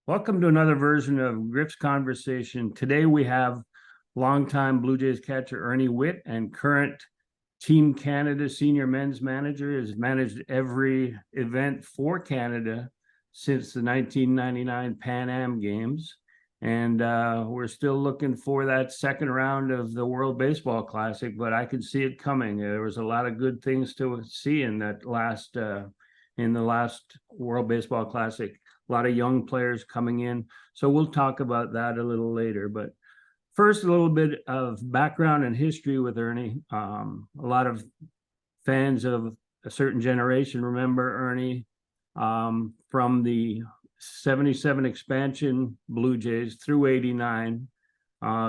Welcome to another version of Griff's Conversation. Today we have longtime Blue Jays catcher Ernie Whitt and current Team Canada senior men's manager. Has managed every event for Canada since the 1999 Pan Am Games. And we're still looking for that second round of the World Baseball Classic, but I can see it coming. There was a lot of good things to see in the last World Baseball Classic. A lot of young players coming in. So we'll talk about that a little later. But first, a little bit of background and history with Ernie. A lot of fans of a certain generation remember Ernie from the 77 expansion Blue Jays through 89.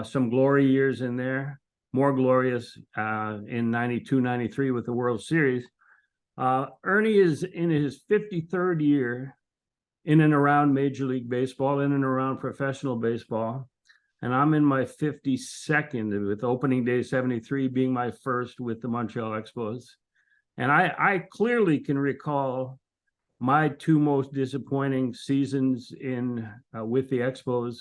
Some glory years in there, more glorious in 92, 93 with the World Series. Ernie is in his 53rd year in and around Major League Baseball, in and around professional baseball. And I'm in my 52nd, with opening day 73 being my first with the Montreal Expos. And I clearly can recall my two most disappointing seasons with the Expos.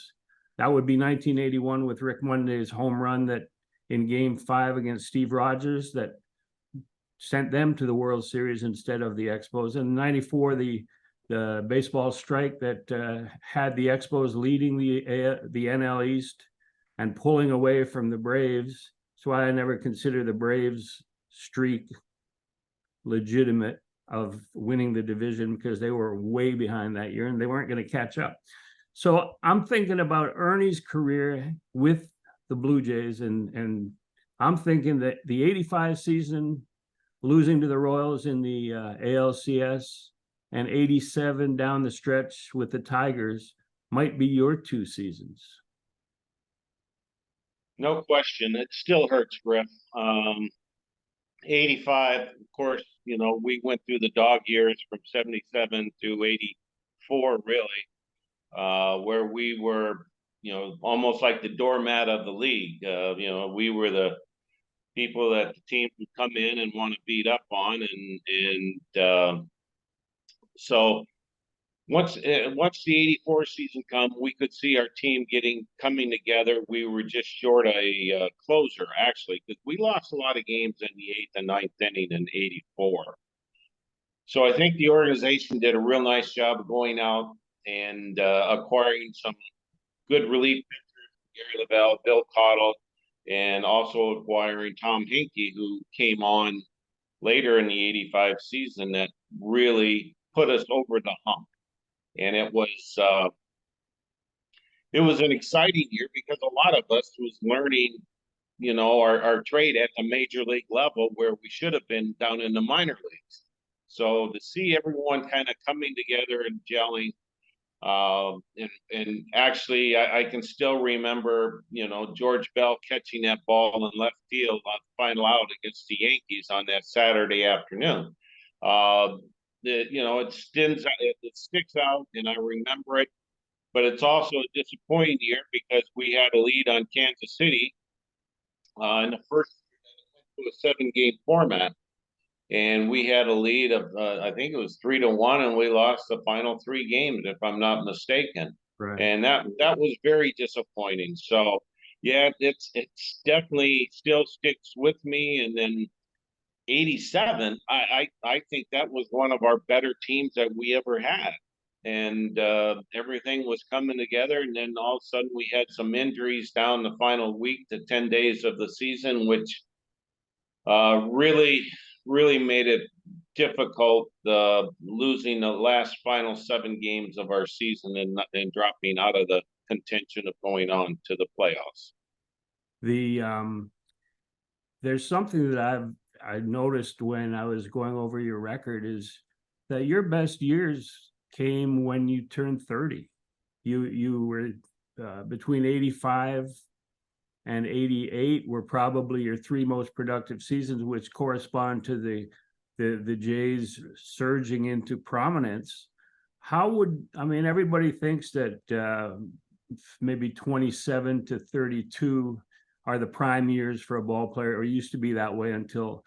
That would be 1981 with Rick Monday's home run that in Game 5 against Steve Rogers that sent them to the World Series instead of the Expos. And 94, the baseball strike that had the Expos leading the NL East and pulling away from the Braves. That's why I never consider the Braves streak legitimate of winning the division, because they were way behind that year and they weren't going to catch up. So I'm thinking about Ernie's career with the Blue Jays, and I'm thinking that the 85 season, losing to the Royals in the ALCS, and 87 down the stretch with the Tigers might be your two seasons. No question. It still hurts, Griff. 85, of course, we went through the dog years from 77 to 84, really, where we were, almost like the doormat of the league. We were the people that the team would come in and want to beat up on. So once the 84 season come, we could see our team coming together. We were just short a closer, actually, because we lost a lot of games in the 8th and 9th inning in 84. So I think the organization did a real nice job of going out and acquiring some good relief pitchers, Gary Lavelle, Bill Cottle, and also acquiring Tom Hinkie, who came on later in the 85 season that really put us over the hump. And it was an exciting year because a lot of us was learning, our trade at the major league level where we should have been down in the minor leagues. So to see everyone kind of coming together and gelling, and actually I can still remember, George Bell catching that ball in left field on the final out against the Yankees on that Saturday afternoon. It sticks out, and I remember it. But it's also a disappointing year because we had a lead on Kansas City in the first to a 7-game format, and we had a lead of I think it was 3-1, and we lost the final 3 games, if I'm not mistaken. Right. And that was very disappointing. So yeah, it's definitely still sticks with me. And then 87, I think that was one of our better teams that we ever had. And everything was coming together. And then all of a sudden we had some injuries down the final week to 10 days of the season, which really made it difficult, losing the last final 7 games of our season and dropping out of the contention of going on to the playoffs. There's something that I noticed when I was going over your record is that your best years came when you turned 30. You were between 85 and 88 were probably your 3 most productive seasons, which correspond to the Jays surging into prominence. Everybody thinks that maybe 27 to 32 are the prime years for a ball player, or used to be that way until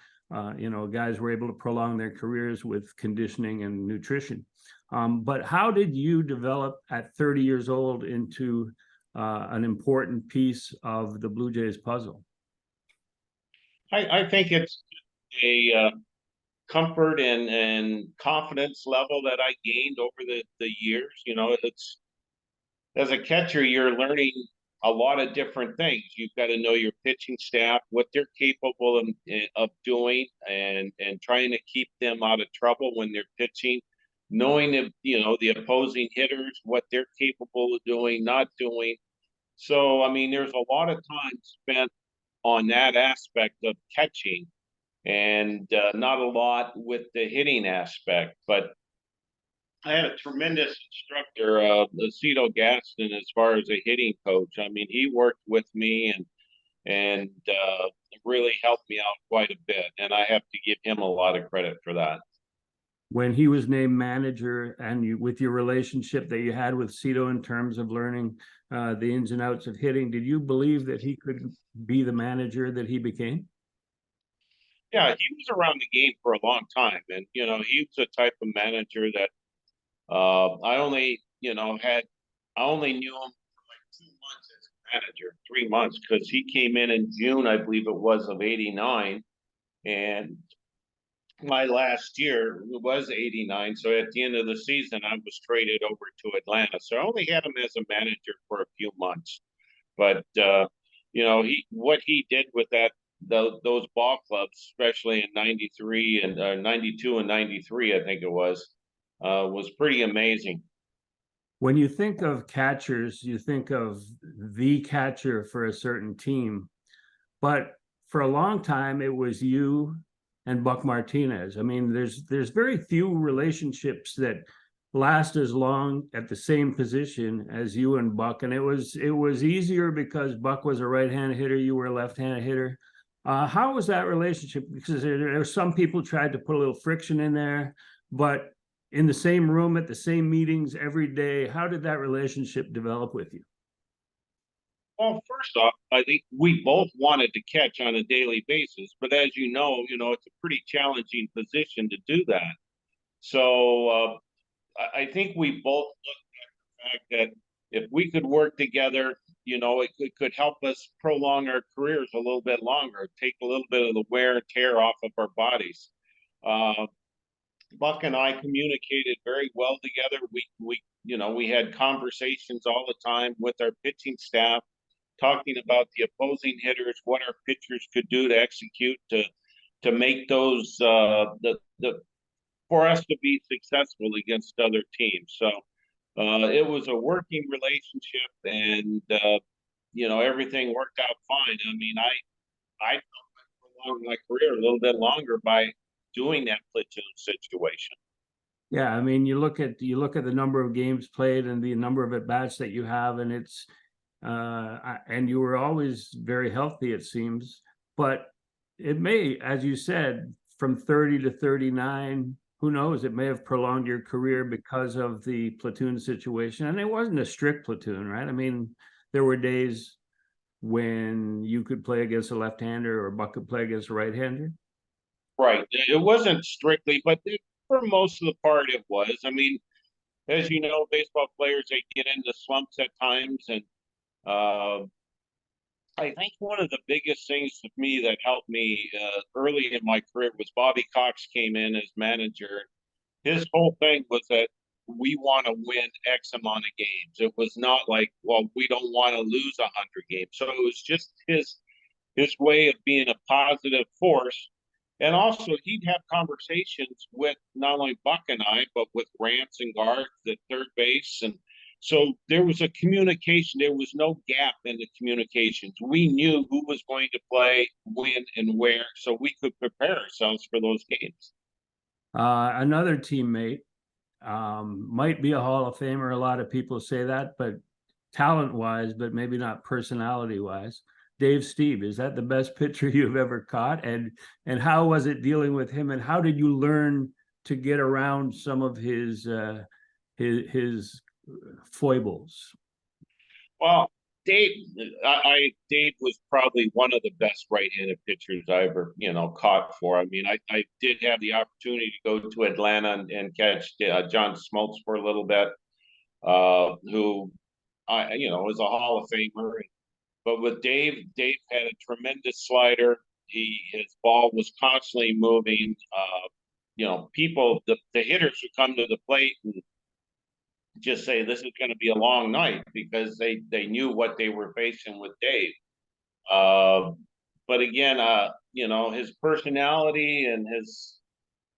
guys were able to prolong their careers with conditioning and nutrition. But how did you develop at 30 years old into an important piece of the Blue Jays puzzle? I think it's a comfort and confidence level that I gained over the years. You know, it's as a catcher, you're learning a lot of different things. You've got to know your pitching staff, what they're capable of doing, and trying to keep them out of trouble when they're pitching. Knowing that the opposing hitters, what they're capable of doing, not doing. So I mean, there's a lot of time spent on that aspect of catching, and not a lot with the hitting aspect. But I had a tremendous instructor, Cito Gaston, as far as a hitting coach. I mean, he worked with me and really helped me out quite a bit, and I have to give him a lot of credit for that. When he was named manager, and with your relationship that you had with Cito in terms of learning the ins and outs of hitting, did you believe that he could be the manager that he became? Yeah, he was around the game for a long time, and he was the type of manager that I only knew him for like 2 months as a manager, 3 months, because he came in June, I believe it was, of '89, and my last year was '89. So at the end of the season, I was traded over to Atlanta. So I only had him as a manager for a few months. But what he did with those ball clubs, especially in '93 and '92 and '93, I think it was pretty amazing. When you think of catchers, you think of the catcher for a certain team. But for a long time, it was you and Buck Martinez. I mean, there's very few relationships that last as long at the same position as you and Buck. And it was easier because Buck was a right-handed hitter, you were a left-handed hitter. How was that relationship? Because there are some people tried to put a little friction in there, but in the same room at the same meetings every day, how did that relationship develop with you? Well, first off, I think we both wanted to catch on a daily basis, but as it's a pretty challenging position to do that. So I think we both looked at the fact that if we could work together, it could help us prolong our careers a little bit longer, take a little bit of the wear and tear off of our bodies. Uh, Buck and I communicated very well together. We had conversations all the time with our pitching staff, talking about the opposing hitters, what our pitchers could do to execute to make those the for us to be successful against other teams. So it was a working relationship, and everything worked out fine. I mean, I prolonged my career a little bit longer by doing that platoon situation. Yeah, I mean, you look at the number of games played and the number of at bats that you have, and and you were always very healthy, it seems. But it may, as you said, from 30 to 39, who knows? It may have prolonged your career because of the platoon situation. And it wasn't a strict platoon, right? I mean, there were days when you could play against a left-hander or Buck could play against a right-hander. Right. It wasn't strictly, but for most of the part, it was. I mean, as you know, baseball players, they get into slumps at times, and uh, I think one of the biggest things to me that helped me early in my career was Bobby Cox came in as manager. His whole thing was that we want to win X amount of games. It was not like, well, we don't want to lose 100 games. So it was just his way of being a positive force. And also, he'd have conversations with not only Buck and I, but with Rance and Garth at third base. And so there was a communication. There was no gap in the communications. We knew who was going to play, when, and where, so we could prepare ourselves for those games. Another teammate might be a Hall of Famer. A lot of people say that, but talent-wise, but maybe not personality-wise. Dave Stieb, is that the best pitcher you've ever caught? And how was it dealing with him? And how did you learn to get around some of his foibles? Well, Dave, Dave was probably one of the best right-handed pitchers I ever, caught for. I mean, I did have the opportunity to go to Atlanta and catch John Smoltz for a little bit, who is a Hall of Famer. But with Dave, Dave had a tremendous slider. His ball was constantly moving. People, the hitters would come to the plate and just say this is going to be a long night because they knew what they were facing with Dave. But again, his personality and his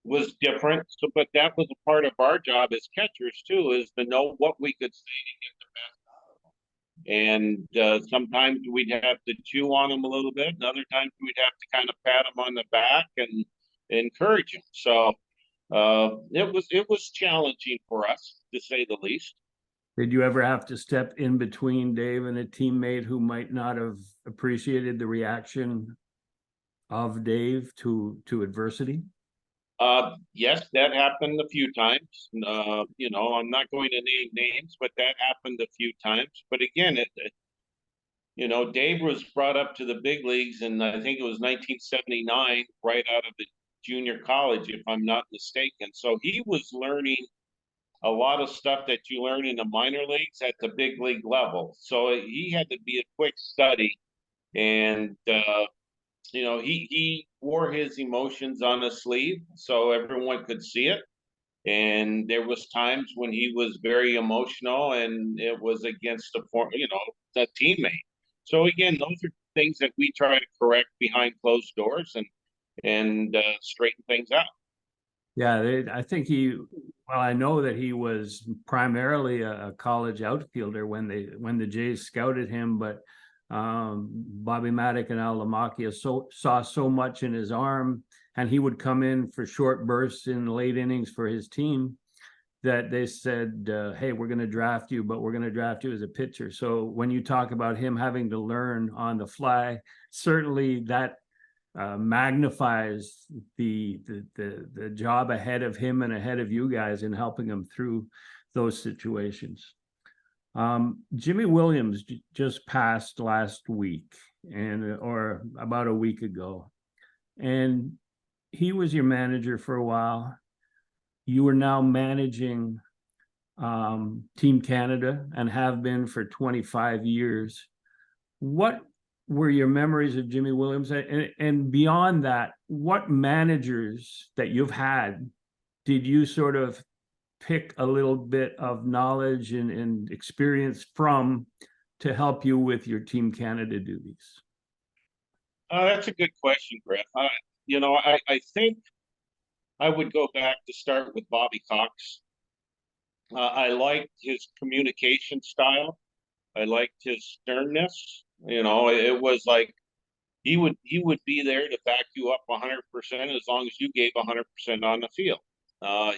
was different. So, but that was a part of our job as catchers too, is to know what we could say to get the best out of them. And sometimes we'd have to chew on them a little bit, and other times we'd have to kind of pat them on the back and encourage them. So it was challenging for us, to say the least. Did you ever have to step in between Dave and a teammate who might not have appreciated the reaction of Dave to adversity? Yes, that happened a few times. I'm not going to name names, but that happened a few times. But again, Dave was brought up to the big leagues, and I think it was 1979, right out of the junior college, if I'm not mistaken. So he was learning a lot of stuff that you learn in the minor leagues at the big league level. So he had to be a quick study, and he wore his emotions on his sleeve so everyone could see it. And there was times when he was very emotional, and it was against the teammate. So again, those are things that we try to correct behind closed doors and straighten things out. Yeah, I think I know that he was primarily a college outfielder when the Jays scouted him, but Bobby Maddock and Al Lamacchia saw so much in his arm, and he would come in for short bursts in late innings for his team that they said, hey, we're going to draft you, but we're going to draft you as a pitcher. So when you talk about him having to learn on the fly, certainly that magnifies the job ahead of him and ahead of you guys in helping him through those situations. Jimmy Williams just passed last week, or about a week ago, and he was your manager for a while. You are now managing Team Canada and have been for 25 years. What were your memories of Jimmy Williams? And beyond that, what managers that you've had did you sort of pick a little bit of knowledge and experience from to help you with your Team Canada duties? That's a good question, Griff. I think I would go back to start with Bobby Cox. I liked his communication style. I liked his sternness. It was like he would be there to back you up 100% as long as you gave 100% on the field.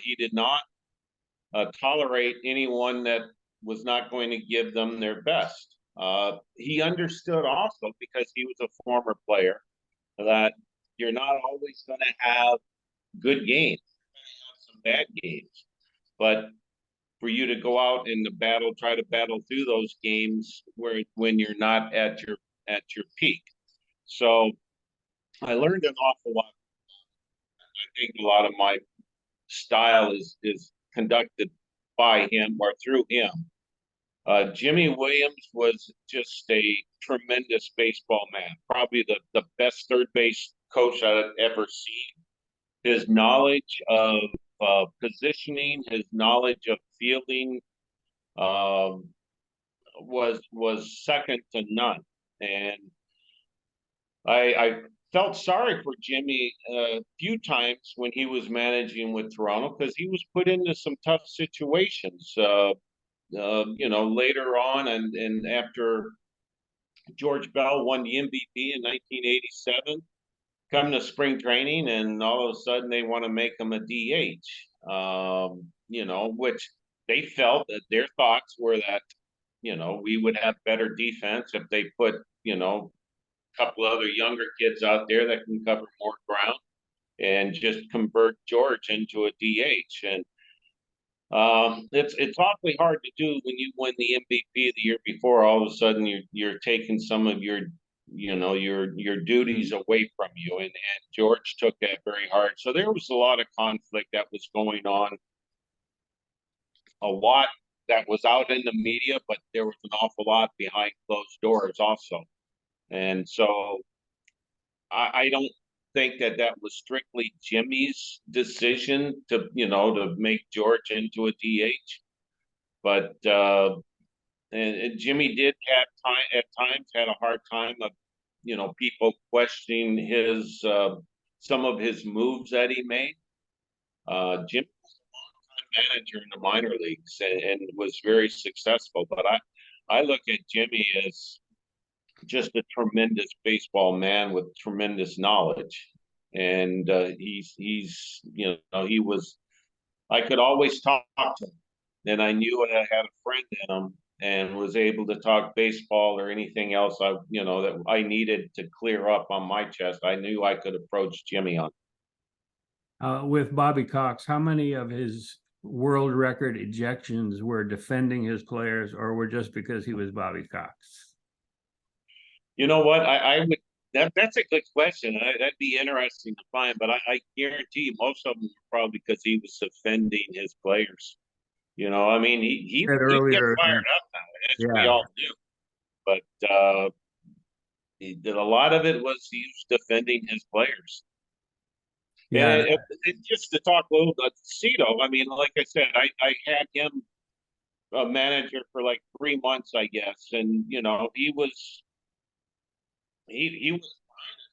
He did not tolerate anyone that was not going to give them their best. He understood also, because he was a former player, that you're not always going to have good games. You're going to have some bad games, but for you to go out in the battle, try to battle through those games when you're not at your peak. So I learned an awful lot. I think a lot of my style is conducted by him or through him. Jimmy Williams was just a tremendous baseball man, probably the best third base coach I've ever seen. His knowledge of positioning, his knowledge of fielding, um, was second to none. And I felt sorry for Jimmy a few times when he was managing with Toronto, because he was put into some tough situations. Later on, and after George Bell won the MVP in 1987, come to spring training, and all of a sudden they want to make him a DH. Which they felt that their thoughts were that we would have better defense if they put a couple other younger kids out there that can cover more ground and just convert George into a DH. And It's awfully hard to do when you win the MVP the year before. All of a sudden, you're taking some of your, your duties away from you, and George took that very hard. So there was a lot of conflict that was going on, a lot that was out in the media, but there was an awful lot behind closed doors also. And so I don't think that that was strictly Jimmy's decision to, to make George into a DH. But and Jimmy did have time at times had a hard time of, people questioning his some of his moves that he made. Jimmy was a long-time manager in the minor leagues and was very successful. But I look at Jimmy as just a tremendous baseball man with tremendous knowledge, and he's he was. I could always talk to him, and I knew I had a friend in him, and was able to talk baseball or anything else that I needed to clear up on my chest. I knew I could approach Jimmy on. With Bobby Cox, how many of his world record ejections were defending his players, or were just because he was Bobby Cox? You know what? I would. That's a good question. That'd be interesting to find, but I guarantee most of them were probably because he was defending his players. I mean, Said he get earlier, fired up now, as we yeah, all do. But he did a lot of it was he was defending his players. And yeah. just to talk a little about Cito, I mean, like I said, I had him a manager for like 3 months, I guess, and he was fine as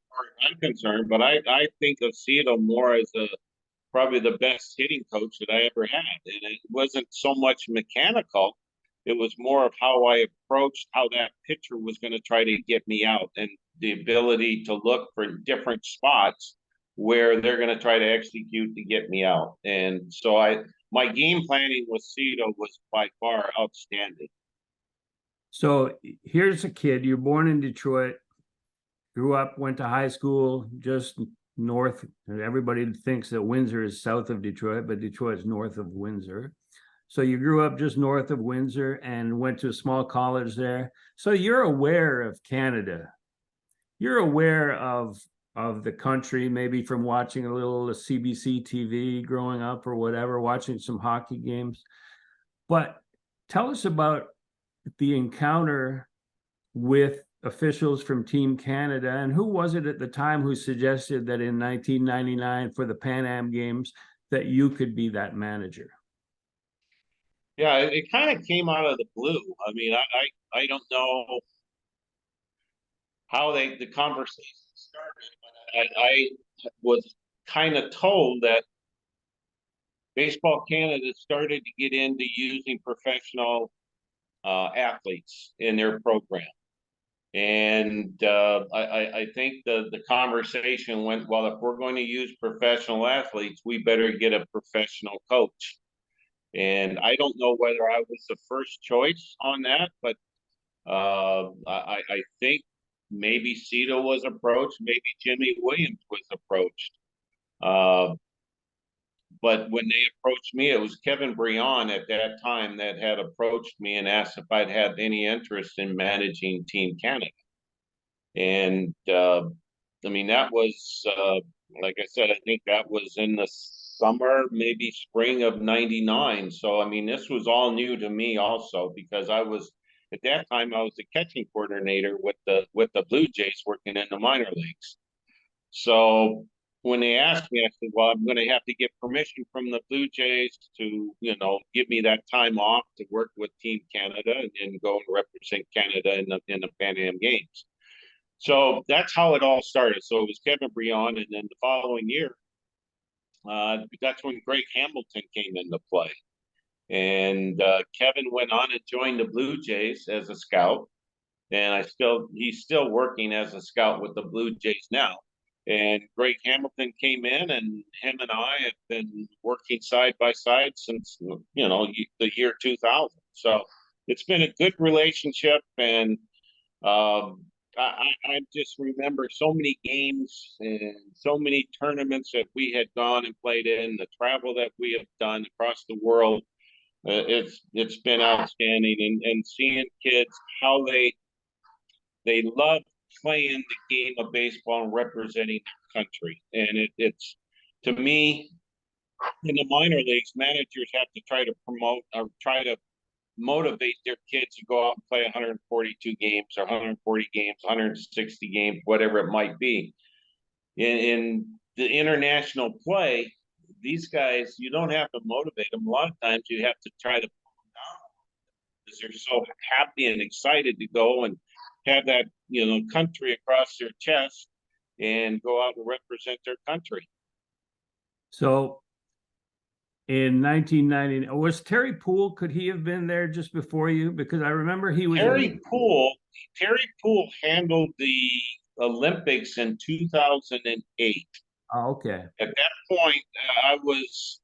far as I'm concerned, but I think of Cito more as a probably the best hitting coach that I ever had. And it wasn't so much mechanical. It was more of how I approached how that pitcher was going to try to get me out and the ability to look for different spots where they're going to try to execute to get me out. And so my game planning with Cito was by far outstanding. So here's a kid, you're born in Detroit, grew up, went to high school just north. Everybody thinks that Windsor is south of Detroit, but Detroit's north of Windsor. So you grew up just north of Windsor and went to a small college there. So you're aware of Canada. You're aware of the country, maybe from watching a little CBC TV growing up or whatever, watching some hockey games. But tell us about the encounter with officials from Team Canada, and who was it at the time who suggested that in 1999 for the Pan Am Games that you could be that manager? Yeah, it kind of came out of the blue. I mean, I don't know how the conversation started, but I was kind of told that Baseball Canada started to get into using professional athletes in their program. And I think the conversation went, well, if we're going to use professional athletes, we better get a professional coach. And I don't know whether I was the first choice on that, but I think maybe Cito was approached, maybe Jimmy Williams was approached. But when they approached me, it was Kevin Brion at that time that had approached me and asked if I'd have any interest in managing Team Canada. And I mean, that was, like I said, I think that was in the summer, maybe spring of '99. So, I mean, this was all new to me also because at that time, I was the catching coordinator with the Blue Jays working in the minor leagues. So when they asked me, I said, well, I'm going to have to get permission from the Blue Jays to, give me that time off to work with Team Canada and go and represent Canada in the Pan Am Games. So that's how it all started. So it was Kevin Brion, and then the following year, that's when Greg Hamilton came into play. And Kevin went on and joined the Blue Jays as a scout, and he's still working as a scout with the Blue Jays now. And Greg Hamilton came in, and him and I have been working side by side since the year 2000. So it's been a good relationship, and I just remember so many games and so many tournaments that we had gone and played in, the travel that we have done across the world. It's been outstanding, and seeing kids how they love playing the game of baseball and representing their country. And it's to me, in the minor leagues, managers have to try to promote or try to motivate their kids to go out and play 142 games or 140 games, 160 games, whatever it might be. In the international play, these guys, you don't have to motivate them. A lot of times you have to try to pull them down because they're so happy and excited to go and have that, country across their chest and go out and represent their country. So in 1990, was Terry Poole, could he have been there just before you? Because I remember he was Terry Poole handled the Olympics in 2008. Oh, okay. At that point, I was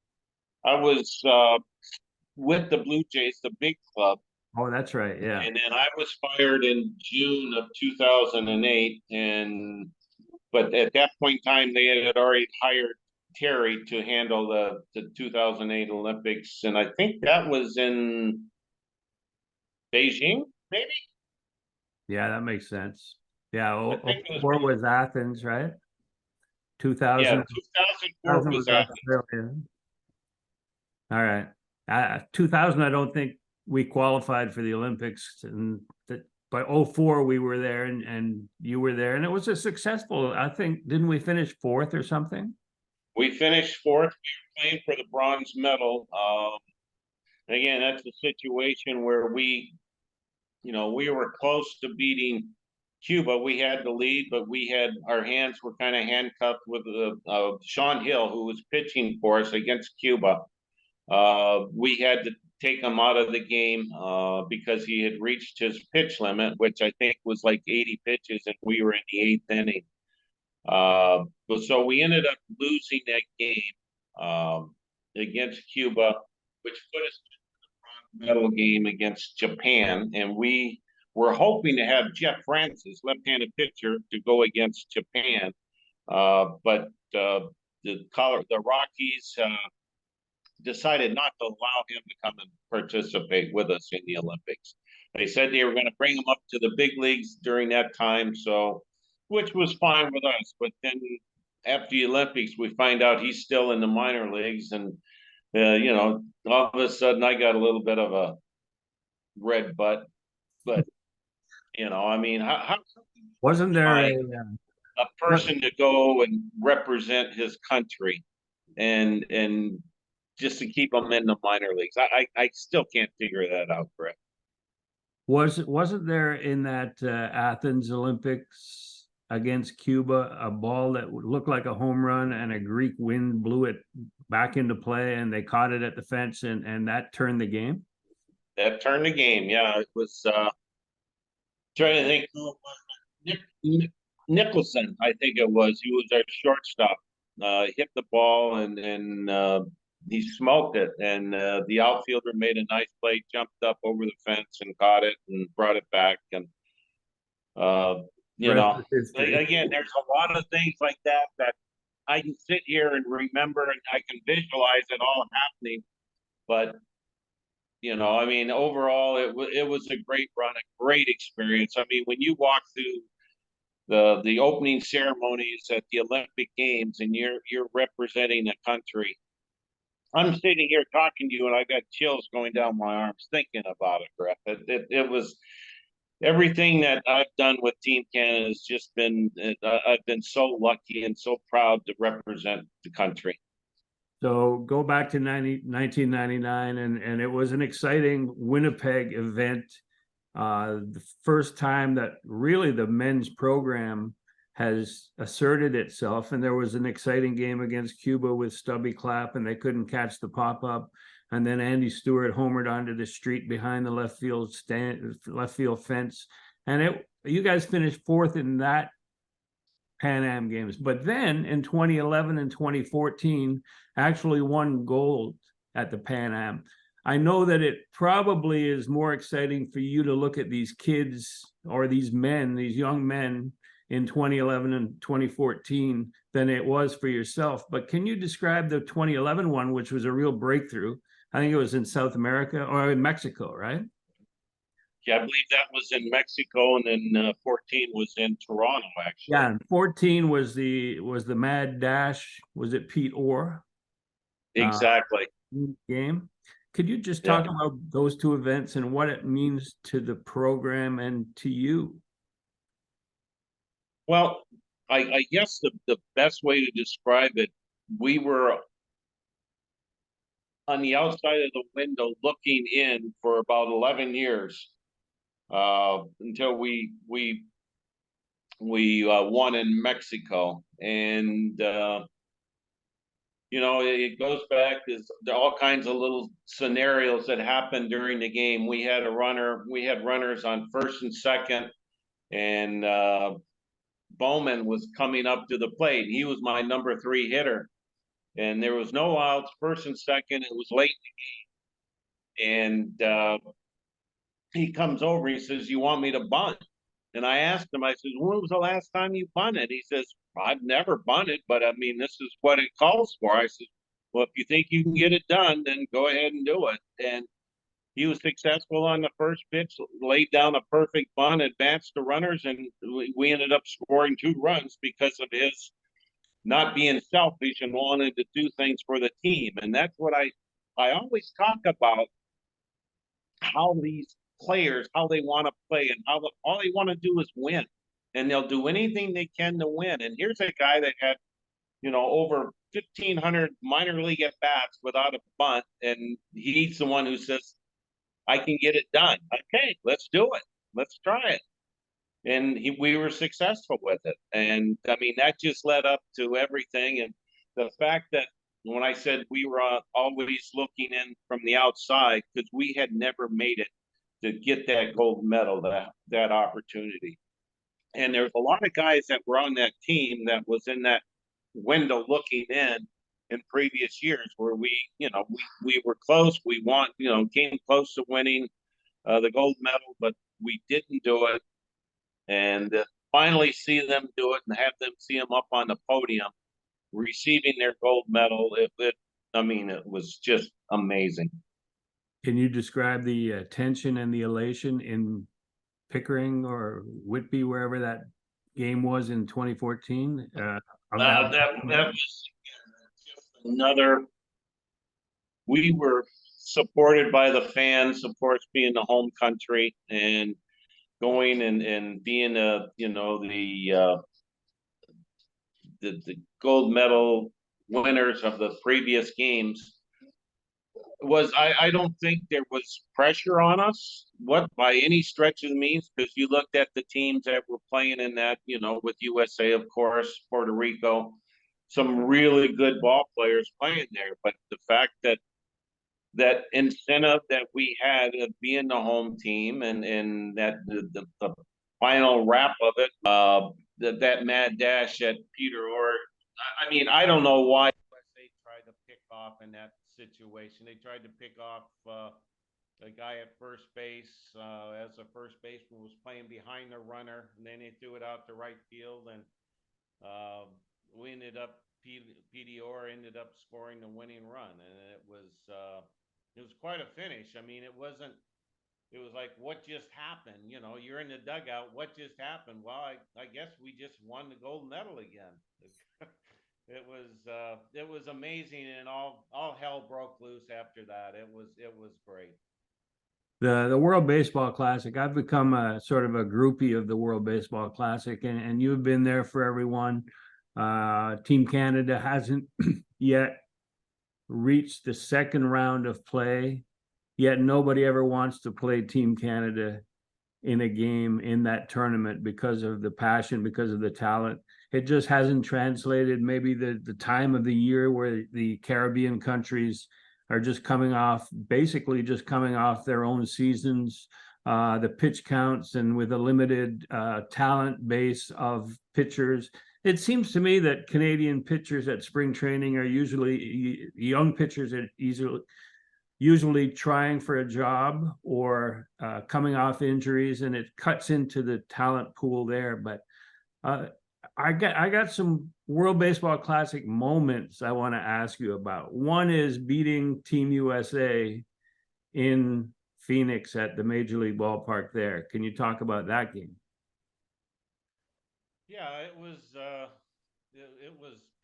with the Blue Jays, the big club. Oh, that's right. Yeah. And then I was fired in June of 2008. But at that point in time, they had already hired Terry to handle the 2008 Olympics. And I think that was in Beijing, maybe? Yeah, that makes sense. Yeah. I think it 04 was Athens, right? 2000, 2004 was was Athens. Australia. All right. 2000, I don't think we qualified for the Olympics, but 04 we were there, and you were there, and it was a successful. I think, didn't we finish fourth or something? We finished fourth. We were playing for the bronze medal. Again, that's a situation where we were close to beating Cuba. We had the lead, but our hands were kind of handcuffed with Sean Hill, who was pitching for us against Cuba. We had to take him out of the game because he had reached his pitch limit, which I think was like 80 pitches, and we were in the eighth inning. So we ended up losing that game against Cuba, which put us in the bronze medal game against Japan, and we were hoping to have Jeff Francis, left-handed pitcher, to go against Japan, but the Rockies decided not to allow him to come and participate with us in the Olympics. They said they were going to bring him up to the big leagues during that time, which was fine with us. But then after the Olympics, we find out he's still in the minor leagues, and all of a sudden I got a little bit of a red butt. But I mean, how Wasn't there a person to go and represent his country and just to keep them in the minor leagues? I still can't figure that out, Griff. Wasn't there in that Athens Olympics against Cuba a ball that would look like a home run, and a Greek wind blew it back into play, and they caught it at the fence, and that turned the game? That turned the game. Yeah, it was trying to think who it was. Nicholson, I think it was. He was our shortstop. Hit the ball and he smoked it, and the outfielder made a nice play, jumped up over the fence and caught it and brought it back. And again, there's a lot of things like that I can sit here and remember, and I can visualize it all happening. But I mean, overall, it was a great run, a great experience. I mean, when you walk through the opening ceremonies at the Olympic Games and you're representing a country. I'm sitting here talking to you, and I got chills going down my arms thinking about it, Griff. It was everything that I've done with Team Canada has just been. I've been so lucky and so proud to represent the country. So go back to 1999, and it was an exciting Winnipeg event. The first time that really the men's program has asserted itself, and there was an exciting game against Cuba with Stubby Clapp, and they couldn't catch the pop-up, and then Andy Stewart homered onto the street behind the left field fence, and you guys finished fourth in that Pan Am Games. But then in 2011 and 2014 actually won gold at the Pan Am. I know that it probably is more exciting for you to look at these kids, or these young men in 2011 and 2014 than it was for yourself. But can you describe the 2011 one, which was a real breakthrough? I think it was in South America or in Mexico, right? Yeah, I believe that was in Mexico, and then 14 was in Toronto, Yeah, actually. and 14 was the Mad Dash. Was it Pete Orr Exactly. game? Could you just Yeah. talk about those two events and what it means to the program and to you? Well, I guess the best way to describe it, we were on the outside of the window looking in for about 11 years until we won in Mexico. And it goes back, there's all kinds of little scenarios that happened during the game. We had runners on first and second, and Bowman was coming up to the plate. He was my number 3 hitter, and there was no outs, first and second. It was late in the game, and he comes over. He says, "You want me to bunt?" And I asked him. I said, "When was the last time you bunted?" He says, "I've never bunted, but I mean, this is what it calls for." I said, "Well, if you think you can get it done, then go ahead and do it." And he was successful on the first pitch, laid down a perfect bunt, advanced the runners, and we ended up scoring 2 runs because of his not being selfish and wanting to do things for the team. And that's what I always talk about, how these players, how they want to play, and all they want to do is win, and they'll do anything they can to win. And here's a guy that had over 1,500 minor league at bats without a bunt, and he's the one who says, "I can get it done." Okay, let's do it. Let's try it. And we were successful with it. And I mean, that just led up to everything. And the fact that when I said we were always looking in from the outside, because we had never made it to get that gold medal, that opportunity. And there's a lot of guys that were on that team that was in that window looking in previous years, where we were close. We came close to winning the gold medal, but we didn't do it. And finally see them do it and have them see them up on the podium receiving their gold medal. I mean, it was just amazing. Can you describe the tension and the elation in Pickering or Whitby, wherever that game was in 2014? Of that, That was just another. We were supported by the fans, of course, being the home country, and going and being the gold medal winners of the previous games. I don't think there was pressure on us, by any stretch of the means, because you looked at the teams that were playing in that, with USA, of course, Puerto Rico, some really good ball players playing there. But the fact that incentive that we had of being the home team, and that the final wrap of it, that mad dash at Peter Orr. I mean, I don't know why USA tried to pick off in that situation. They tried to pick off the guy at first base, as a first baseman was playing behind the runner, and then they threw it out to right field, and uh, we ended up Petey Orr ended up scoring the winning run, and it was quite a finish. I mean, it wasn't. It was like, what just happened? You're in the dugout. What just happened? Well, I guess we just won the gold medal again. It was amazing, and all hell broke loose after that. It was great. the World Baseball Classic. I've become a sort of a groupie of the World Baseball Classic, and you've been there for everyone. Team Canada hasn't yet reached the second round of play, yet nobody ever wants to play Team Canada in a game in that tournament because of the passion, because of the talent. It just hasn't translated. Maybe the time of the year where the Caribbean countries are basically just coming off their own seasons, the pitch counts, and with a limited talent base of pitchers. It seems to me that Canadian pitchers at spring training are usually young pitchers that usually trying for a job or coming off injuries, and it cuts into the talent pool there. But I got some World Baseball Classic moments I want to ask you about. One is beating Team USA in Phoenix at the Major League Ballpark there. Can you talk about that game? Yeah, it was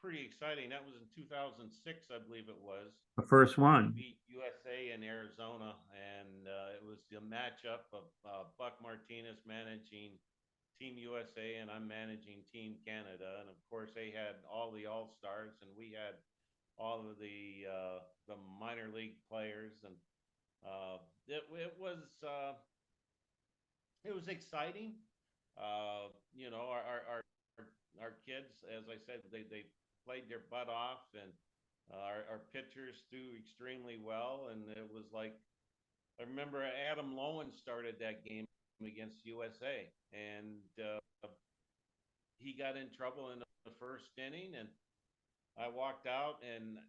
pretty exciting. That was in 2006, I believe it was. The first We one. beat USA in Arizona, and it was the matchup of Buck Martinez managing Team USA, and I'm managing Team Canada. And of course, they had all the All Stars, and we had all of the minor league players, and uh, it was exciting. You know, our kids, as I said, they played their butt off, and our pitchers threw extremely well, and it was like I remember Adam Lowen started that game against USA, and he got in trouble in the first inning, and I walked out, and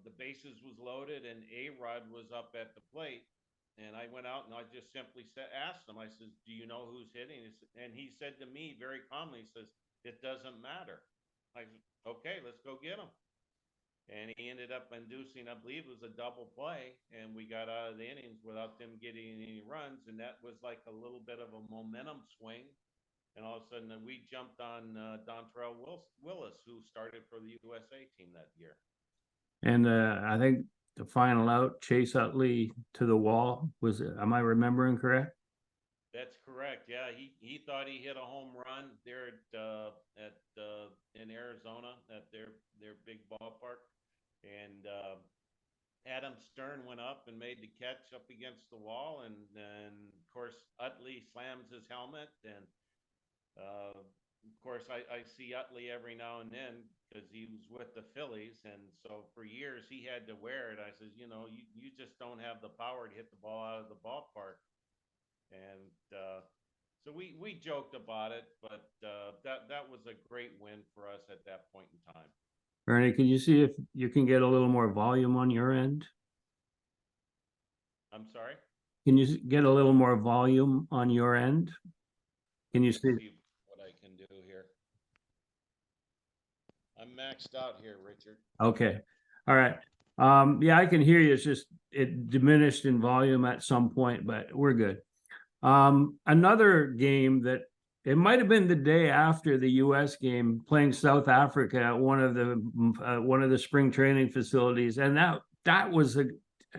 the bases was loaded, and A-Rod was up at the plate, and I went out and I just simply asked him. I says, "Do you know who's hitting?" And he said to me very calmly, he says, "It doesn't matter." I said, "Okay, let's go get him." And he ended up inducing, I believe it was a double play, and we got out of the innings without them getting any runs, and that was like a little bit of a momentum swing. And all of a sudden, we jumped on Dontrell Willis, who started for the USA team that year. And I think the final out, Chase Utley to the wall was, am I remembering correct? That's correct. Yeah, he thought he hit a home run there at in Arizona at their big ballpark, and Adam Stern went up and made the catch up against the wall, and then of course Utley slams his helmet, and of course I see Utley every now and then because he was with the Phillies, and so for years he had to wear it. I says, you know, you just don't have the power to hit the ball out of the ballpark, and so we joked about it, but that was a great win for us at that point in time. Ernie, can you see if you can get a little more volume on your end? I'm sorry. Can you get a little more volume on your end? Can you see? See what I can do here. I'm maxed out here, Richard. Okay. All right. Yeah, I can hear you. It's just it diminished in volume at some point, but we're good. Another game that it might have been the day after the U.S. game, playing South Africa at one of the spring training facilities, and that was a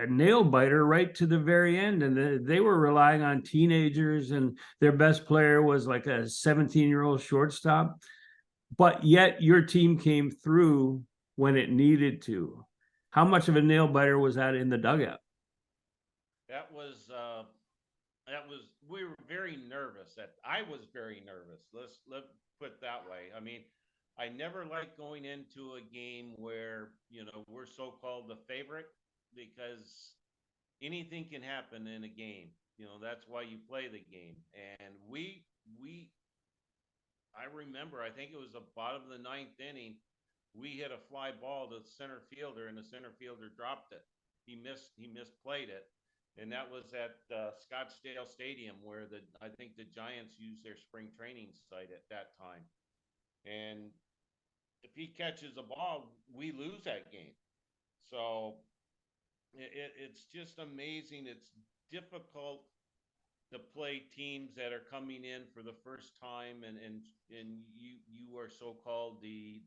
nail biter right to the very end, and they were relying on teenagers, and their best player was like a 17-year-old shortstop, but yet your team came through when it needed to. How much of a nail biter was that in the dugout? That was we were very nervous. I was very nervous. Let's put it that way. I mean, I never liked going into a game where, you know, we're so-called the favorite, because anything can happen in a game. You know, that's why you play the game. And I remember, I think it was the bottom of the ninth inning, we hit a fly ball to the center fielder, and the center fielder dropped it. He misplayed it, and that was at Scottsdale Stadium, where I think the Giants used their spring training site at that time. And if he catches a ball, we lose that game. So it's just amazing. It's difficult to play teams that are coming in for the first time, and you are so called the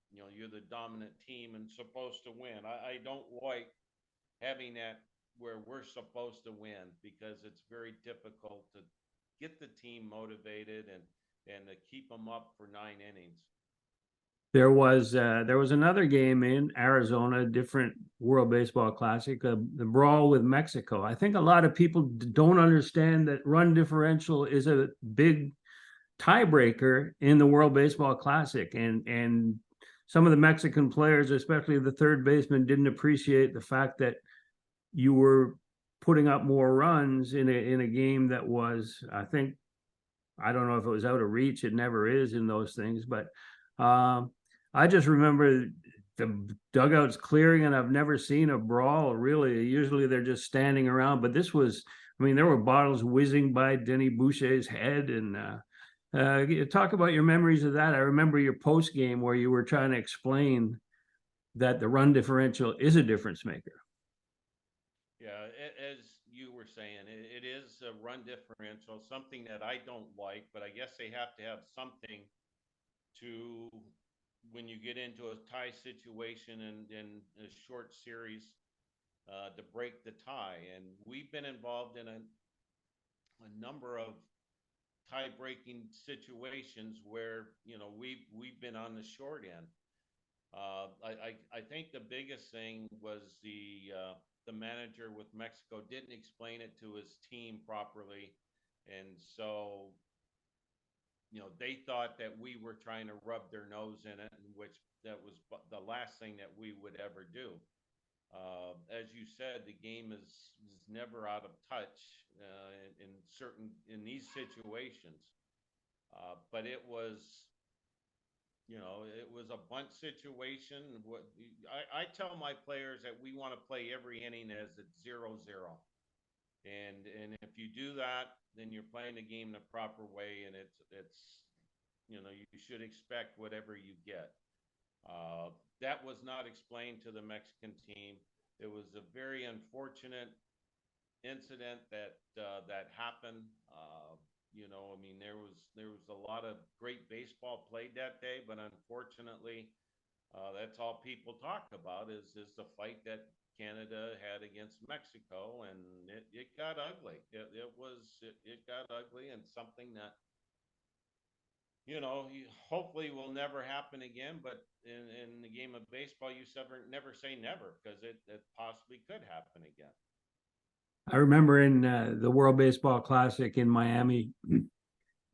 you know, you're the dominant team and supposed to win. I don't like having that where we're supposed to win, because it's very difficult to get the team motivated and to keep them up for 9 innings. There was another game in Arizona, different World Baseball Classic, the brawl with Mexico. I think a lot of people don't understand that run differential is a big tiebreaker in the World Baseball Classic, and some of the Mexican players, especially the third baseman, didn't appreciate the fact that you were putting up more runs in a game that was, I think, I don't know if it was out of reach. It never is in those things, but I just remember the dugouts clearing, and I've never seen a brawl really. Usually they're just standing around, but this was, I mean, there were bottles whizzing by Denny Boucher's head, and Talk about your memories of that. I remember your post game where you were trying to explain that the run differential is a difference maker. Yeah, as you were saying, it is a run differential, something that I don't like, but I guess they have to have something to, when you get into a tie situation and in a short series, to break the tie. And we've been involved in a number of tie breaking situations where, you know, we've been on the short end. I think the biggest thing was the manager with Mexico didn't explain it to his team properly, and so, you know, they thought that we were trying to rub their nose in it, which that was the last thing that we would ever do. As you said, the game is never out of touch in these situations, but it was, you know, it was a bunt situation. What I tell my players that we want to play every inning as it's 0-0. And if you do that, then you're playing the game the proper way, and it's you know, you should expect whatever you get. That was not explained to the Mexican team. It was a very unfortunate incident that happened. You know, I mean, there was a lot of great baseball played that day, but unfortunately, that's all people talk about is the fight that Canada had against Mexico, and it got ugly. It got ugly, and something that, you know, hopefully will never happen again. But in the game of baseball, you never say never, because it possibly could happen again. I remember in the World Baseball Classic in Miami,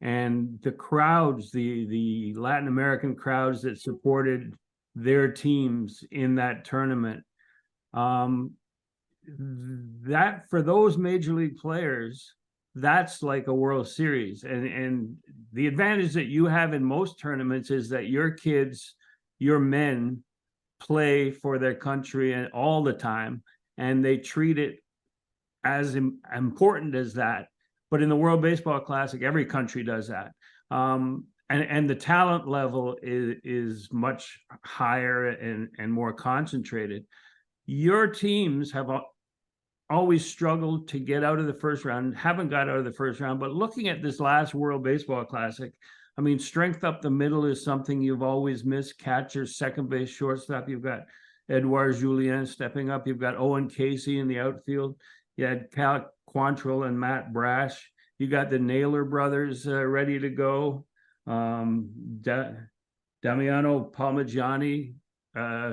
and the crowds, the Latin American crowds that supported their teams in that tournament, that for those major league players, that's like a World Series. And the advantage that you have in most tournaments is that your kids, your men, play for their country and all the time, and they treat it as important as that. But in the World Baseball Classic, every country does that. And the talent level is much higher and more concentrated. Your teams have always struggled to get out of the first round, haven't got out of the first round. But looking at this last World Baseball Classic, I mean, strength up the middle is something you've always missed. Catcher, second base, shortstop. You've got Edouard Julien stepping up. You've got Owen Casey in the outfield. You had Cal Quantrill and Matt Brash. You got the Naylor brothers ready to go. Damiano Palmigiani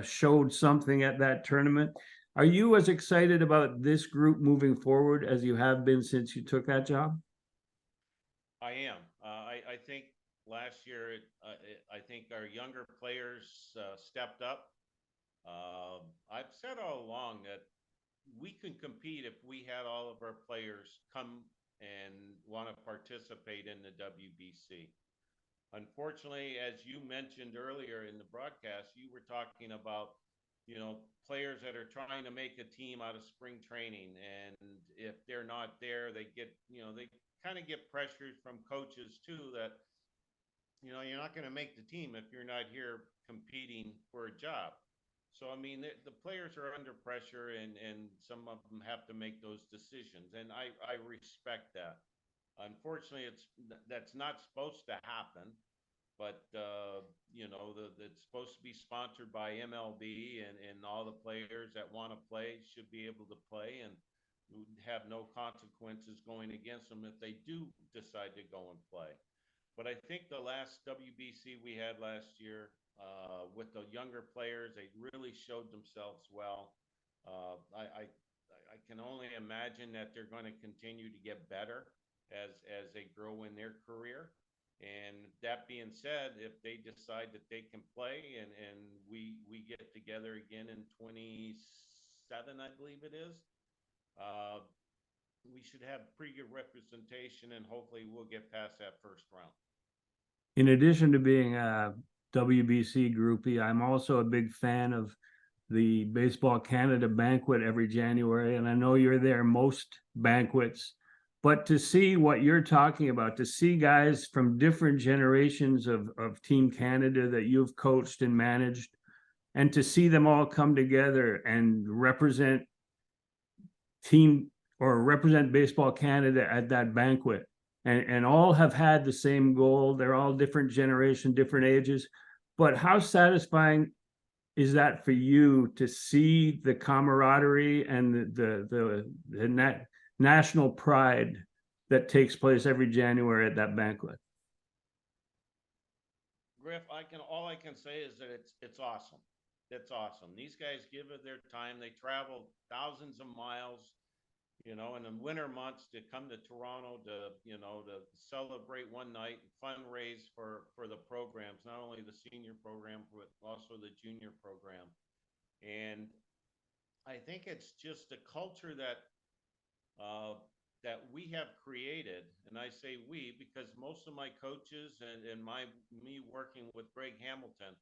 showed something at that tournament. Are you as excited about this group moving forward as you have been since you took that job? I am. I think last year, I think our younger players stepped up. I've said all along that we can compete if we had all of our players come and want to participate in the WBC. Unfortunately, as you mentioned earlier in the broadcast, you were talking about, you know, players that are trying to make a team out of spring training, and if they're not there, they get, you know, they kind of get pressures from coaches too, that, you know, you're not going to make the team if you're not here competing for a job. So, I mean, the players are under pressure, and some of them have to make those decisions. And I respect that. Unfortunately, that's not supposed to happen. But, you know, it's supposed to be sponsored by MLB, and all the players that want to play should be able to play and have no consequences going against them if they do decide to go and play. But I think the last WBC we had last year, with the younger players, they really showed themselves well. I can only imagine that they're going to continue to get better as they grow in their career. And that being said, if they decide that they can play, and we get together again in 27, I believe it is, we should have pretty good representation, and hopefully we'll get past that first round. In addition to being a WBC groupie, I'm also a big fan of the Baseball Canada banquet every January, and I know you're there most banquets. But to see what you're talking about, to see guys from different generations of Team Canada that you've coached and managed, and to see them all come together and represent Baseball Canada at that banquet, and all have had the same goal. They're all different generation, different ages. But how satisfying is that for you to see the camaraderie and the national pride that takes place every January at that banquet? Griff, all I can say is that it's awesome. It's awesome. These guys give it their time. They travel thousands of miles, in the winter months to come to Toronto to celebrate one night and fundraise for the programs, not only the senior program, but also the junior program. And I think it's just a culture that we have created, and I say we because most of my coaches and me working with Greg Hamilton,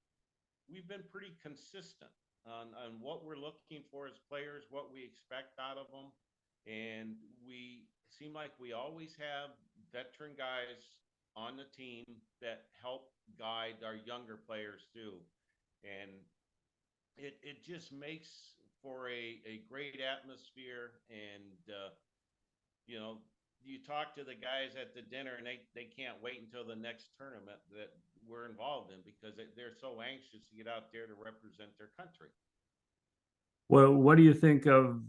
we've been pretty consistent on what we're looking for as players, what we expect out of them. And we seem like we always have veteran guys on the team that help guide our younger players too. And it just makes for a great atmosphere. And you talk to the guys at the dinner and they can't wait until the next tournament that we're involved in because they're so anxious to get out there to represent their country. Well, what do you think of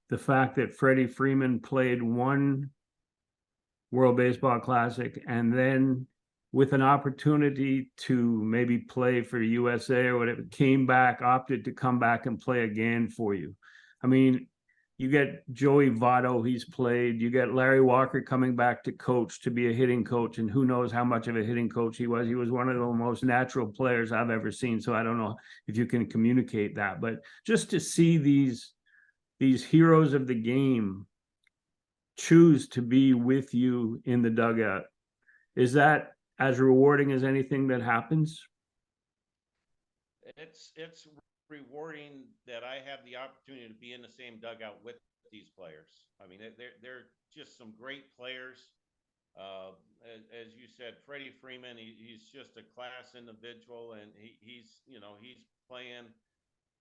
the fact that Freddie Freeman played one World Baseball Classic and then with an opportunity to maybe play for USA or whatever, came back, opted to come back and play again for you? I mean, you get Joey Votto, he's played. You get Larry Walker coming back to coach, to be a hitting coach, and who knows how much of a hitting coach he was. He was one of the most natural players I've ever seen. So I don't know if you can communicate that, but just to see these heroes of the game choose to be with you in the dugout, is that as rewarding as anything that happens? It's rewarding that I have the opportunity to be in the same dugout with these players. I mean, they're just some great players. As you said, Freddie Freeman, he's just a class individual, and he's playing,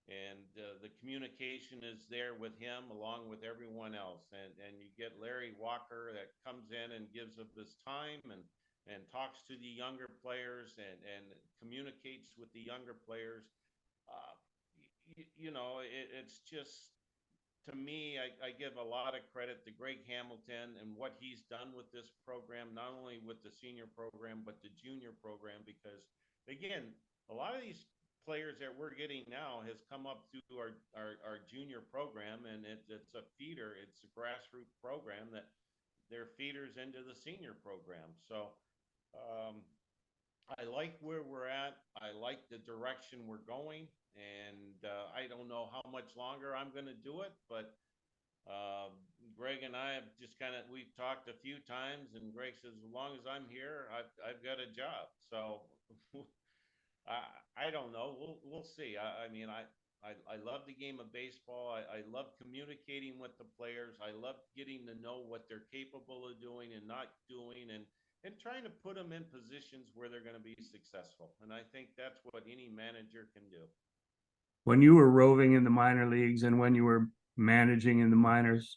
and the communication is there with him along with everyone else. And you get Larry Walker that comes in and gives up his time and talks to the younger players and communicates with the younger players. It's just, to me, I give a lot of credit to Greg Hamilton and what he's done with this program, not only with the senior program, but the junior program, because, again, a lot of these players that we're getting now has come up through our junior program, and it's a feeder. It's a grassroots program that they're feeders into the senior program. So I like where we're at. I like the direction we're going, and I don't know how much longer I'm going to do it, but Greg and I have just we've talked a few times, and Greg says, as long as I'm here, I've got a job. So I don't know. We'll see. I mean, I love the game of baseball. I love communicating with the players. I love getting to know what they're capable of doing and not doing, and trying to put them in positions where they're going to be successful. And I think that's what any manager can do. When you were roving in the minor leagues and when you were managing in the minors,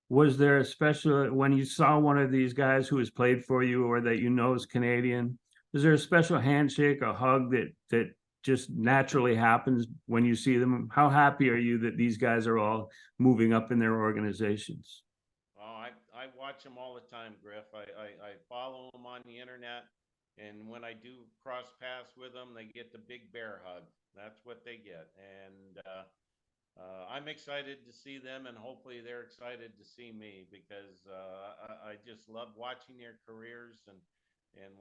was there a special, when you saw one of these guys who has played for you or that is Canadian, is there a special handshake, a hug that just naturally happens when you see them? How happy are you that these guys are all moving up in their organizations? Oh, I watch them all the time, Griff. I follow them on the internet, and when I do cross paths with them, they get the big bear hug. That's what they get, and I'm excited to see them, and hopefully they're excited to see me, because I just love watching their careers and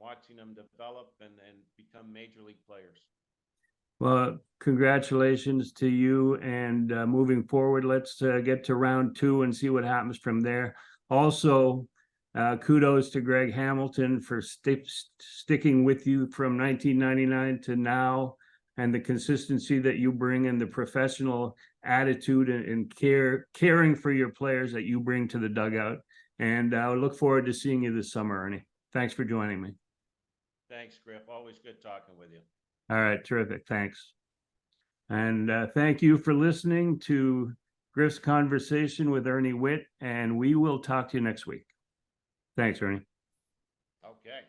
watching them develop and become major league players. Well, congratulations to you, and moving forward, let's get to round 2 and see what happens from there. Also, kudos to Greg Hamilton for sticking with you from 1999 to now, and the consistency that you bring and the professional attitude and caring for your players that you bring to the dugout. And I look forward to seeing you this summer, Ernie. Thanks for joining me. Thanks, Griff. Always good talking with you. All right, terrific. Thanks. And thank you for listening to Griff's Conversation with Ernie Whitt, and we will talk to you next week. Thanks, Ernie. Okay.